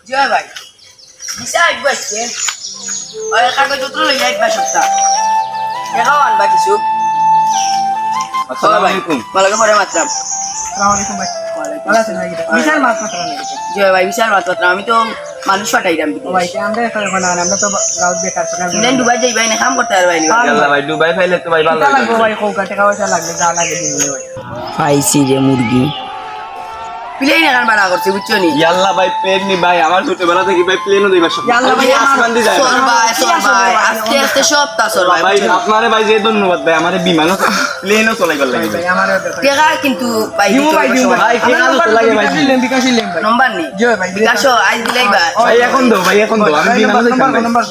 জয় ভাই বিশা এক বাজছে আর কাগজ পত্র লই এক বাজ সপ্তাহ দেখাও আনবা কিছু আসসালামু আলাইকুম ওয়ালাইকুম আসসালাম আসসালামু আলাইকুম ভাই ভালো আছেন ভাই বিশাল মাছ মাত্রা জয় ভাই বিশাল মাত্রা আমি তো মানুষ পাঠাইলাম ও ভাই আমরা এখন আমরা তো রাউত বেকার ছিলাম দেন দুবাই যাই ভাই না কাম করতে আর ভাই আল্লাহ ভাই দুবাই ফাইলে তো ভাই ভালো লাগবে ভাই কোকা টাকা পয়সা লাগবে যা লাগে দিন ভাই পাইছি রে মুরগি প্লেন এখন বাড়া করছে বুঝছো নি ইয়াল্লাহ ভাই প্লেন নি ভাই আমার ছোটবেলা থেকে ভাই প্লেনও দিবার সব ইয়াল্লাহ ভাই আসমান দিয়ে যায় সর ভাই আস্তে আস্তে সব তাসর ভাই ভাই আপনারে ভাই যে ধন্যবাদ ভাই আমারে বিমানও প্লেনও চলাই গেল লাগে ভাই আমারও টেকা কিন্তু ভাই ভাই কে কাজ লাগে ভাই বিকাশই লেম ভাই নম্বর নেই জয় ভাই বিকাশ আজ দিলাই ভাই এখন দাও আমি বিমানে যাইতাম ভাই নাম্বার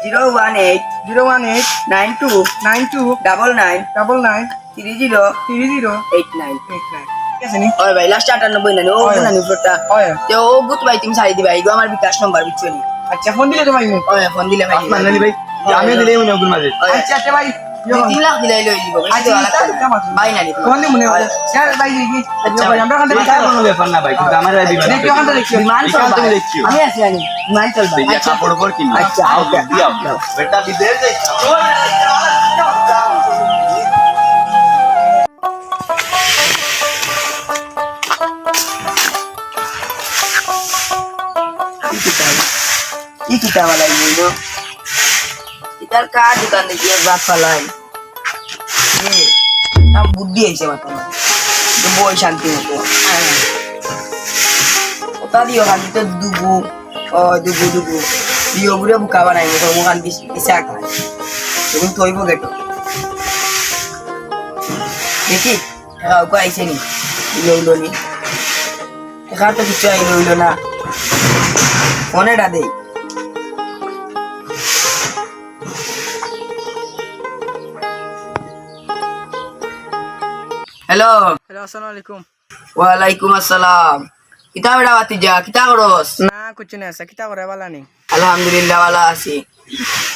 018 018 92 92 99 99 30 30 89 ঠিক আছে নি ওই ভাই লাস্ট 98 না ও না নি ফটোটা ওই তে ও গুত ভাই তুমি সারি দিবা এগো আমার বিকাশ নাম্বার বুঝছো নি আচ্ছা ফোন দিলে তো ভাই ওই ফোন দিলে ভাই মাননি ভাই আমি দিলেই মনে ওগুলো মাঝে আচ্ছা আচ্ছা ভাই 3 লাখ দিলাই লই দিব ভাই না ফোন দি মনে হয় স্যার ভাই দেখি আচ্ছা ভাই আমরা ওখান থেকে এটা কোনো ব্যাপার না ভাই কিন্তু আমার বিমান দেখি ওখান থেকে দেখি বিমান চল বিমান তুমি ভাই। দেখিও। আমি আছি জানি বিমান চল ভাই এই কাপড় উপর কিনি আচ্ছা, আও আচ্ছা। দিও বেটা বিদেশ যাই কি কিতা वाला ये इधर का दुकान देखिए बात फलाई ये हम बुद्धि ऐसे बता तो बोल शांति मतो बता दियो हम तो दुगु दुगु दियो बुरे बुका बनाएंगे तो वो खान किसा का तुम तो ही वो गेटो देखी को ऐसे नहीं लो नहीं देखा तो किच्चा लो ना फोने डा दे हेलो হ্যালো আসসালামু আলাইকুম वालेकुम अस्सलाम किता बेटा बाती जा किता करोस না কিছু না স্যার কিতা করে বালা নেই अल्हम्दुलिल्लाह वाला आसी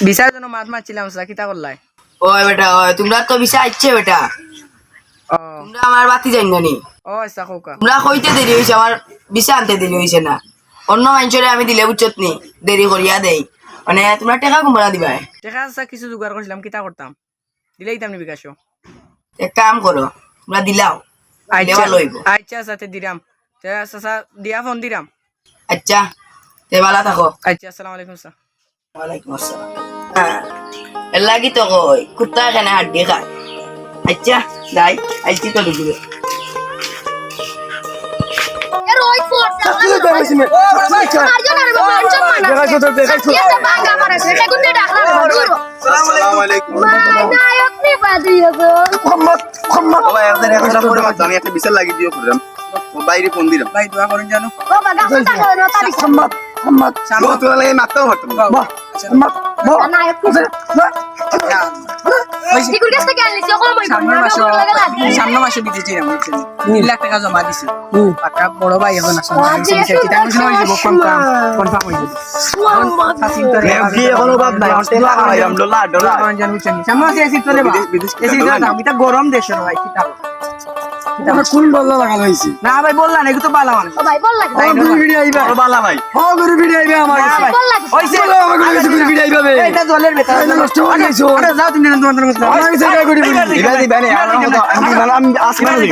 বিচার জন্য মাছ মারছিলাম স্যার কিতা করলাই ओए बेटा ओए तुमरा तो बिसा इच्छे बेटा ও तुमरा আমার বাতি যাই না ও স্যার কোকা তোমরা কইতে দেরি হইছে আমার বিসা আনতে দেরি হইছে না অন্য মাইনচরে আমি দিলে বুঝছত নি দেরি করিয়া দেই মানে তোমরা টাকা কুমড়া দিবা দেখা স্যার কিছু জোগাড় করছিলাম কিতা করতাম দিলেই তামনি বিকাশও এক কাম করো তোমরা দিলাও দেওয়া লইব আচ্ছা সাথে দিরাম স্যার দিয়া ফোন দিরাম আচ্ছা তে ভালো থাকো আচ্ছা আসসালামু আলাইকুম স্যার ওয়ালাইকুম আসসালাম এর লাগি তো কই কুত্তা এখানে হাড্ডি খায় আচ্ছা যাই আইছি তো ঢুকবে আসসালামু আলাইকুম ভাই আমি একটা বিশাল লাগি দিও প্রোগ্রাম ও বাইরে ফোন দিলাম ভাই দোয়া করেন জানো তো লাগে মারতেও হতো সামনে মাসে দিতেছি 3 লাখ টাকা জমা দিছি পাকা বড় ভাই এখন আসলে কনফার্ম হয়ে যাবে কি এখনো বাদ নাই ডলার ডলার গরম দেশের ভাই কিতাব কোন বললা লাগানো হইছে না ভাই বললা না এগুলো তো বালা মানে ভিডিও আইবা বালা ভাই ভিডিও আইবা আমার হইছে ভিডিও আইবা এটা জলের ভেতর নষ্ট হয়ে গেছে আরে যাও তুমি তোমাদের মত আমি জায়গা করি এটা দিবা না আমি আসবে না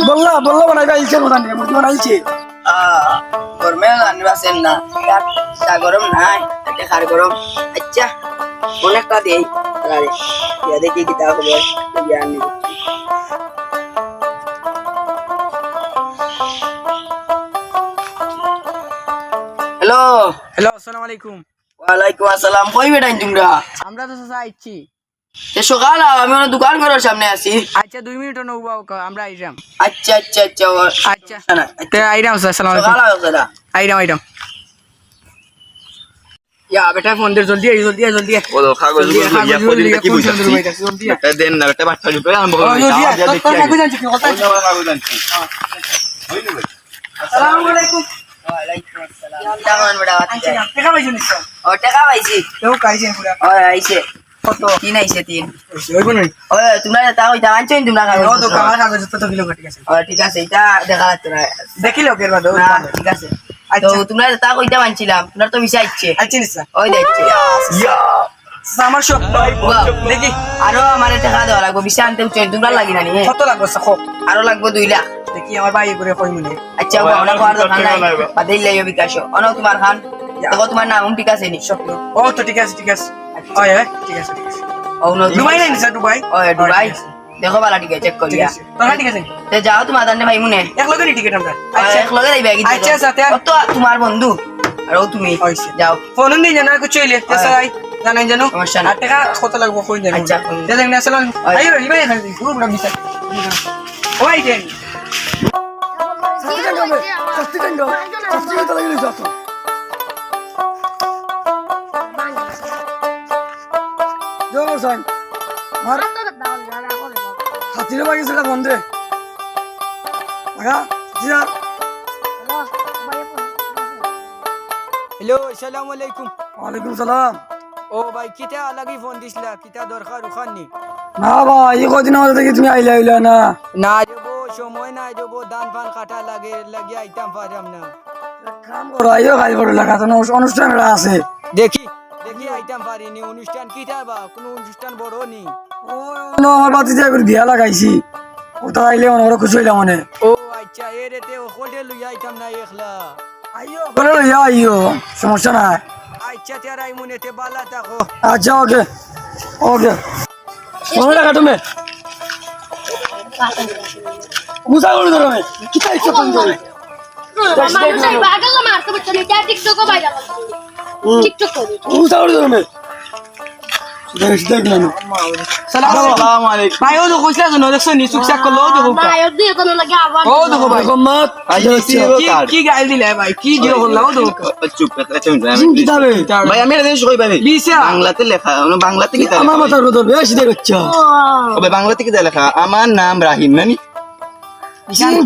বললা বানাইবা ইচ্ছে মত না মুরগি বানাইছে গরমে আনবাসেন না চা গরম নাই এটা খার গরম আচ্ছা অনেকটা দেই আরে ইয়া দেখি কি তা হবে জ্ঞান নেই হ্যালো হ্যালো আসসালামু আলাইকুম ওয়ালাইকুম আসসালাম কই বেটাই তোমরা আমরা তো চাচা আইছি তে সকাল আমি ওর দোকান ঘরের সামনে আছি আচ্ছা 2 মিনিট নৌবা আমরা আইরাম আচ্ছা আচ্ছা আচ্ছা আচ্ছা তে আইরাম স্যার আসসালামু সকাল আলাইকুম আও দাদা আইরাম ইয়া বেটা ফোন দে জলদি জলদি ও কাগজ ইয়া পদিনটা কি বুঝছ এটা দেন না এটা বাচ্চা জুটো আরম্ভ করব কাগজ আনছি আসসালামু আলাইকুম ওয়ালাইকুম আসসালাম কেমন বেটা আচ্ছা টাকা পাইছো নিশ্চয় ও টাকা পাইছি কেউ কাইছে পুরা ও আইছে কত কি নাইছে 3 হইব নই ওই তোমরা তা ওইটা আনছো তোমরা ও তো কামার কাগজ তো কিলো ঠিক আছে ঠিক আছে এটা দেখা যাচ্ছে না দেখি লোকের বাদ না ঠিক আছে তো তোমরা তা কইটা মানছিলাম তোমরা তো মিশে আইছে আচ্ছা নিসা ওই দেখছে আমার স্বপ্ন দেখি আরো আমার টাকা দেওয়া লাগবে বিশা আনতে উঠছে তোমরা লাগি না নি কত লাগবে সাখো আরো লাগবে 2 লাখ দেখি আমার ভাই করে কই মনে আচ্ছা ওনা করার দরকার নাই বাদেই লাইও বিকাশ অন তোমার খান দেখো তোমার নাম ঠিক আছে নি স্বপ্ন ও তো ঠিক আছে ওই ঠিক আছে অন দুবাই নাই নিসা দুবাই ওই দুবাই দেখো বালা ঠিক আছে চেক করিয়া তোরা ঠিক আছে তে যাও তোমার দান্নে ভাই মুনে এক লগেরই টিকিট আমরা আচ্ছা এক লগে যাইবা কি আচ্ছা সাথে তো তোমার বন্ধু আর ও তুমি যাও ফোন দিন জানা কিছু হইলে তেসাই জানাই জানো সমস্যা না। আর টাকা কত লাগবে কই জানো আচ্ছা, তে দেখ না সালাম আইও ইবাই এখানে পুরো পুরো মিশা ওই দেন হ্যালো আসসালামু আলাইকুম ওয়ালাইকুম সালাম। ও ভাই কিটা লাগি ফোন দিছিলা কিটা দরকার ওখানে না ভাই এই কদিন আমাদের থেকে তুমি আইলা না। না দেবো সময় নাই দেবো দান ফান কাটা লাগে লাগি আইতাম পারাম না কাম করো আইও খাই পড়ে লাগা তো অনুষ্ঠান আছে। দেখি দেখি আইতাম পারিনি অনুষ্ঠান কিটা বা কোনো অনুষ্ঠান বড় নি ও আমার বাতি যাই করে বিয়া লাগাইছি ওটা আইলে অনেক খুশি হইলাম মনে। ও আচ্ছা এ রেতে ওখানে লই আইতাম না একলা আইও করে লইয়া আইও সমস্যা নাই। আচ্ছা তেরা ইমুনেতে বালা থাকো আচ্ছা ওকে ওকে মনে রাখা তুমি মুসা করে ধরো আমি কি তাই ইচ্ছা তুমি করে মুসা করে ধরো আমি দেখ দেখ না আসসালামু আলাইকুম ভাই ও তো কইছলা জানো দেখছ নি সুকসাক করলো ও দেখো ও দেখো ভাই মোহাম্মদ কি গাইল দিলে ভাই কি দিও বললা ও দেখো চুপ কিতাবে ভাই আমি এটা জিনিস কই ভাই বিসা বাংলাতে লেখা বাংলাতে কি আমার মাথার ভিতর বেশি দেখছ ওবে বাংলাতে কি লেখা আমার নাম রাহিম নানি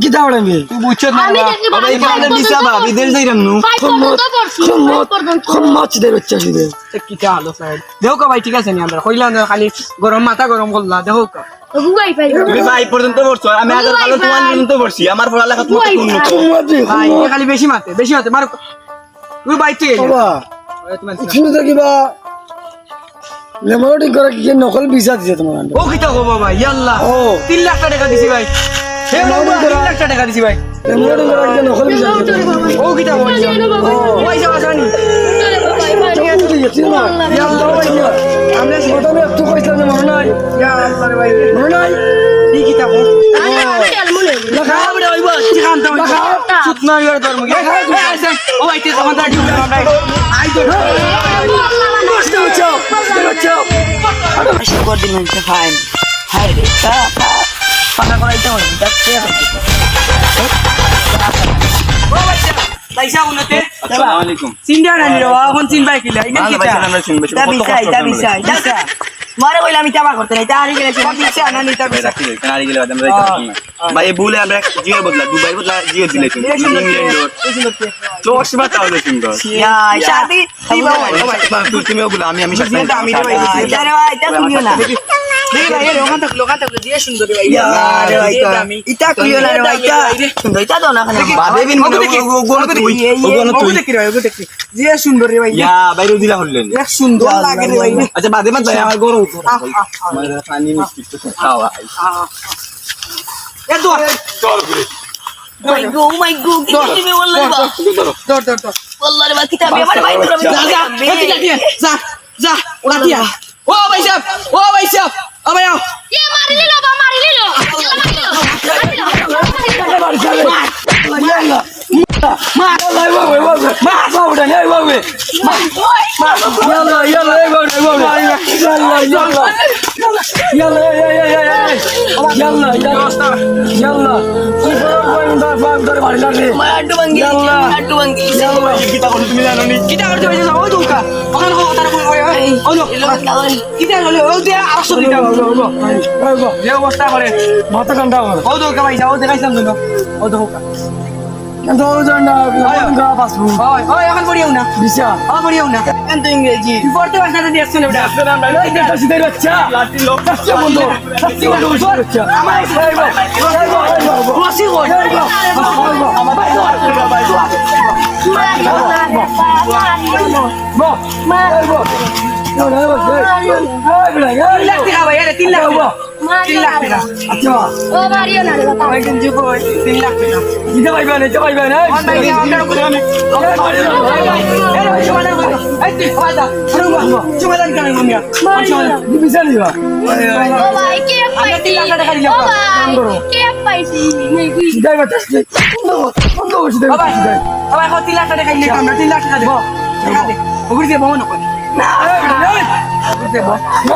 কিতাব আমি তুই বুঝছ না ওবে এখানে দিছা বা বিদেশ যাইরাম নু খম্মত দেখছ শুধু কিটা হলো স্যার দেখো ভাই ঠিক আছে নি আমরা কইলা না খালি গরম মাথা গরম করলা দেখো তুমি ভাই পর্যন্ত পড়ছো আমি আগে কালো তোমার পর্যন্ত পড়ছি আমার পড়ালেখা তোমার উন্নত ভাই এ খালি বেশি মাতে মার তুই ভাই তুই বাবা শুনে তো কিবা লেমোডিং করে কি নকল ভিসা দিছে তোমার ও কিটা গো বাবা ইয়াল্লাহ ও 3 লাখ টাকা দিছি ভাই হে বাবা 3 লাখ টাকা দিছি ভাই লেমোডিং করে কি নকল ভিসা দিছে ও কিটা বলছো ও পয়সা বাসানি ইয়াল্লাহ ভাই আমরা সেটা একটু কইছিলাম না মনে নাই ইয়া আল্লাহ রে ভাই মনে নাই কি কিটা গো লেখা বড় হইবো ঠিকান তো সুতনা ইয়ার ধর্ম ও ভাই তুই আমার দাঁড়ি আমরা আই তো শুকর দিন হচ্ছে ফাইন হাই রে পাকা করাইতে হবে যাচ্ছে ও বাচ্চা লাইসা উনতে আসসালামু আলাইকুম সিনডা নানি রে এখন সিন বাই কিলা ইনা ভালো কিটা ভাই আমরা শুনবে তা বিছাই যাচ্ছে মারে কইলা আমি চাবা করতে নাই তারি গেলে সব বিছে নানি তা বিছে কানাড়ি গেলে আমরা যাইতাম না ভাই ভুলে আমরা জিও বদলা দুবাই বদলা জিও দিলে তুমি ইংল্যান্ড তো অসীমা তাহলে সুন্দর ইয়া শাদি তুমি ওগুলো আমি আমি রে ভাই আরে ভাই এটা তুমিও না দেখি ভাই এর ওখান থেকে দিয়ে সুন্দর ভাই ইয়া রে ভাই এটা তুমিও না রে ভাই এটা সুন্দর এটা দাও না খালি বাদে বিন ওগুলো তুই ওগুলো ওগো তুই দেখি রে ওগো দেখি দিয়ে সুন্দর রে ভাই ইয়া বাইরে দিলা হলেন এক সুন্দর লাগে রে ভাই আচ্ছা বাদে মত ভাই আমার গরম আমার পানি মিষ্টি তো খাওয়া এ দোয়া চল ঘুরে ও মাই গড তুমি বললে বা দর والله ما كتاب يا ভাই যা যা লাঠিয়া ও ভাই সাহেব ও ভাই আও আড্ডু ভাঙ্গি কিটা করতে ভাই ও দুকা ওখানে কথা কই ও নো কিটা হলো ও দিয়া 800 দিটা ও যে অবস্থা করে মাথা ঠান্ডা আমার ও দুকা ভাই যাও দেখাইছাম তো ও দুকা কিন্তু জানা পাসবো ওই এখন পড়িও না ভিসা পড়িও না কেন তো ইংরেজি তুই পড়তে পারছ না দিয়ে আসছ না বেটা এই দেখো সিধা বাচ্চা লাঠি লোক সত্যি বন্ধু সত্যি বন্ধু বাচ্চা আমার বসি কই তিন লাখ টাকা ভাই 3 লাখ টাকা 3 লাখ টাকা আচ্ছা ও মারিও না রে বাবা ভাই কিন্তু 3 লাখ টাকা দিতে পাইবেন এটা পাইবেন অন ভাই আমার করে আমি এই ভাই সমাধান কর এই তুই ফায়দা সমাধান কেন মামিয়া দিবিছা নিবা ও ভাই কে পাইছি 3 লাখ টাকা দিলে ও ভাই কে পাইছি সিধা বাচ্চা বন্ধু সিধা বাবা বাবা এখন 3 লাখ টাকা নিয়ে আমরা 3 লাখ টাকা দেব টাকা দে ওগুলি দিয়ে বমন কর না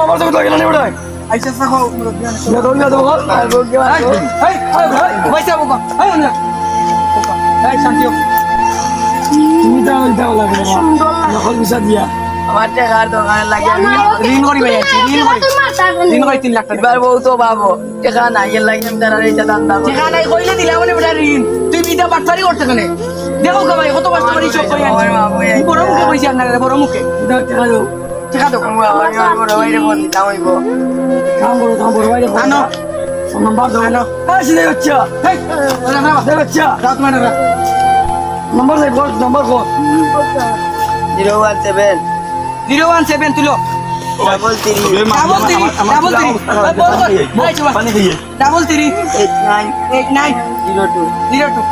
আমার তো লাগে না ওটা আইসা সাকো না দৌড় না দৌড় আর বল কে এই পয়সা বাবা এই না এই শান্তিও তুমি দাও দাও লাগে না নকল বিছা দিয়া আমার টাকার দোকানে লাগে ঋণ করি ভাই আছি ঋণ করি 3 লাখ টাকা এবার বউ তো ভাবো টাকা নাই এর লাগে আমি তারা এটা দাম দাম টাকা নাই কইলে দিলা মানে বেটা ঋণ তুই বিটা বাটপারি করতে কেন দেখো গো ভাই কত কষ্ট করে সব করি আছি বড় মুখে কইছি আপনারা বড় মুখে দাও টাকা দাও টাকা দাও আমার বড় ভাইরে বল দিতাম হইব কাম করো ভাই আনো নাম্বার দাও আনো হ্যাঁ সিধা বাচ্চা এই ওরা না সিধা বাচ্চা রাত মানে নাম্বার দে কর নাম্বার কর 017 017 তুলো ডাবল 3 ডাবল 3 ডাবল 3 এই চুবা পানি খাইয়ে ডাবল 3 89 89 02 02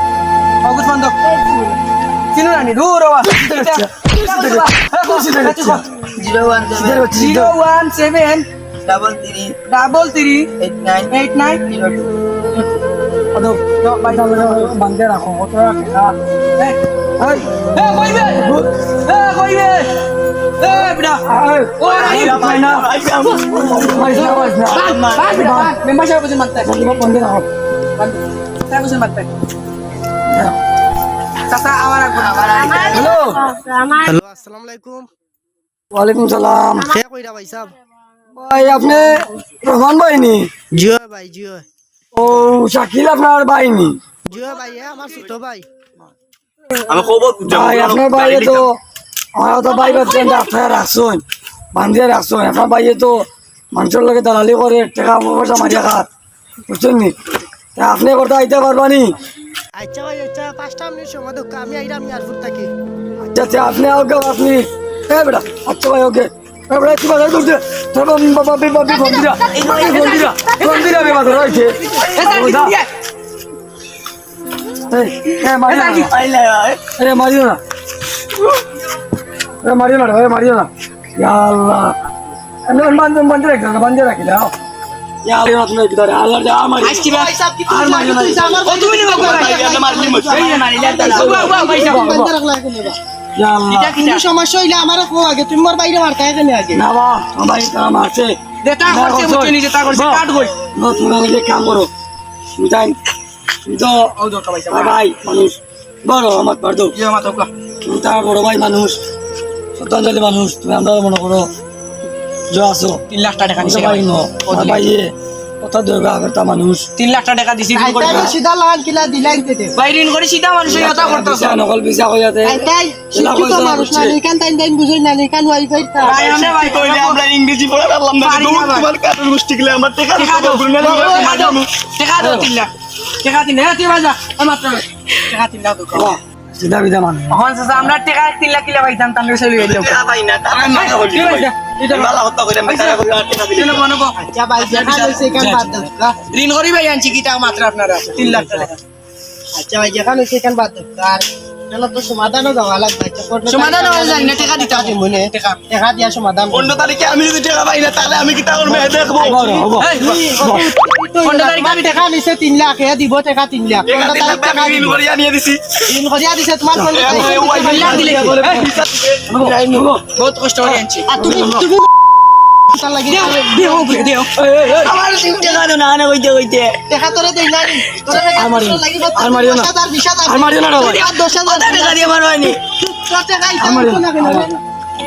অগুত বন্ধ চিনু রানি দূর হওয়া 017 ডাবল 3 ডাবল 3 89 89 02 আদো ভাই দাও বান্ধে রাখো কত টাকা এই এই কইবে কইবে বিড়া ও রানি ভাই না ভাই না মেম্বারশিপ বুঝে মারতে বান্ধে রাখো তাই বুঝে মারতে চাচা আমার হ্যালো আমার আসসালামু আলাইকুম ওয়ালাইকুম সালাম কে কইরা ভাই সাহেব ভাই আপনি রহমান ভাই নি জিও ভাই জিও ও শাকিল আপনার ভাই নি জিও ভাই আমার ছোট ভাই আমি খবর ভাই আপনার বাইরে তো আমার তো ভাই বাচ্চা আপনার রাখছেন বান্ধিয়ে রাখছেন আপনার বাইরে তো মানুষের লগে দালালি করে টাকা পয়সা মারিয়া খাত বুঝছেন নি তা আপনি করতে আইতে পারবানি আচ্ছা ভাই আচ্ছা 5টা মিনিট সময় দাও আমি আইরাম মিয়ারপুর থেকে আচ্ছা আপনি ওকে আপনি হ্যাঁ বেটা আচ্ছা ভাই ওকে বেটা কি বাজার করতে তোর বাবা বাবা বন্দিরা বন্দিরা বাজার রয়েছে মারিও না মারিও না মারিও না আল্লাহ বান্ধে রাখি দাও তুমি ভিতরে আল্লাহ আমার আর মারিও না কোনো সমস্যা হইলে আমার কো আগে তুমি মোর বাইরে মারতে কেন আগে না বা আমার কাম আছে যেটা করছে মুচে নিজে তা করছে কাট কই তুমি আমাকে কাম করো বুঝাই তুমি তো ভাই মানুষ বড় আমার পারদো ইয়া মাতো কলা তুমি তার বড় ভাই মানুষ শ্রদ্ধাঞ্জলি মানুষ তুমি আমরা মনে করো যে আসো 3 লাখ টাকা দিছে ভাই নো ভাইয়ে কথা দরকার আগরতা মানুষ 3 লাখ টাকা দিছি ঋণ করে আইতাই সিধা লাগান কিলা দিলাই দিতে ভাই ঋণ করে সিধা মানুষের কথা করতেছ নকল বিসা হইয়াতে আইতাই শিক্ষিত মানুষ না নিকান তাইন বুঝাই না নিকান ওয়াই পাইতা ভাই আমরা ভাই কইলে আমরা ইংরেজি পড়া পারলাম না পারি না ভাই। তোমার কাটুর গোষ্ঠী গেলে আমার টাকা টাকা দাও টাকা দাও 3 লাখ টাকা দিন না তুই বাজা মাত্র টাকা 3 লাখ দাও সিধা বিধা মানুষ এখন চাচা আমরা টাকা 3 লাখ কিলা পাইতাম তাহলে চলে যাইতাম টাকা পাই না তারা মাথা হইছে এটা মালা হত্যা করে আমি টাকা টাকা দিলে চলো বনবো আচ্ছা ভাই দেখা হইছে কান বাদ দাও ঋণ করি ভাই আনছি কি টাকা মাত্র আপনারা 3 লাখ টাকা আচ্ছা ভাই দেখা হইছে কান বাদ দাও আর চলো তো সমাধানও দেওয়া লাগবে আচ্ছা সমাধান হওয়া যায় না টাকা দিতে হবে মনে দেখা দিয়া সমাধান 15 তারিখে আমি যদি টাকা পাই না তাহলে আমি কি তা করব দেখবো এই 15 তারিখ আমি টাকা নিছে 3 লাখ এ দিব টাকা 3 লাখ 15 তারিখ টাকা ঋণ করে আনিয়ে দিছি ঋণ করিয়া দিছে তোমার কোন বহুত কষ্ট করে আনছি আর তুমি তা লাগি দেও আমার টাকা দাও না না কইতে কইতে টাকা তোরে দেই না তোরে লাগি আর মারিও না। 20000 আর মারিও না রে ভাই। 10000 টাকা দিয়ে মারো আনি টাকা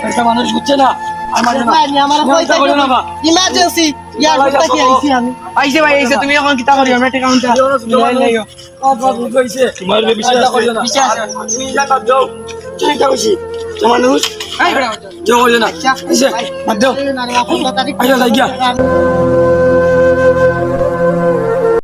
একটা মানুষ বুঝছে না আর মারিও না আমার চিন্তা করো না বা। ইমার্জেন্সি ইয়ার থেকে আইছি আমি আইছে ভাই আইছে তুমি এখন কিতা করি আমরা টাকা আনতে লাইও হইছে তোমার বিশ্বাস করিও না বিশ্বাস তুমি যা কাজ দাও চিন্তা করছি মানুষ এই বেটা যে কইও না আচ্ছা এসে বাদ দাও না রে 15 তারিখ আইয়া যাই গিয়া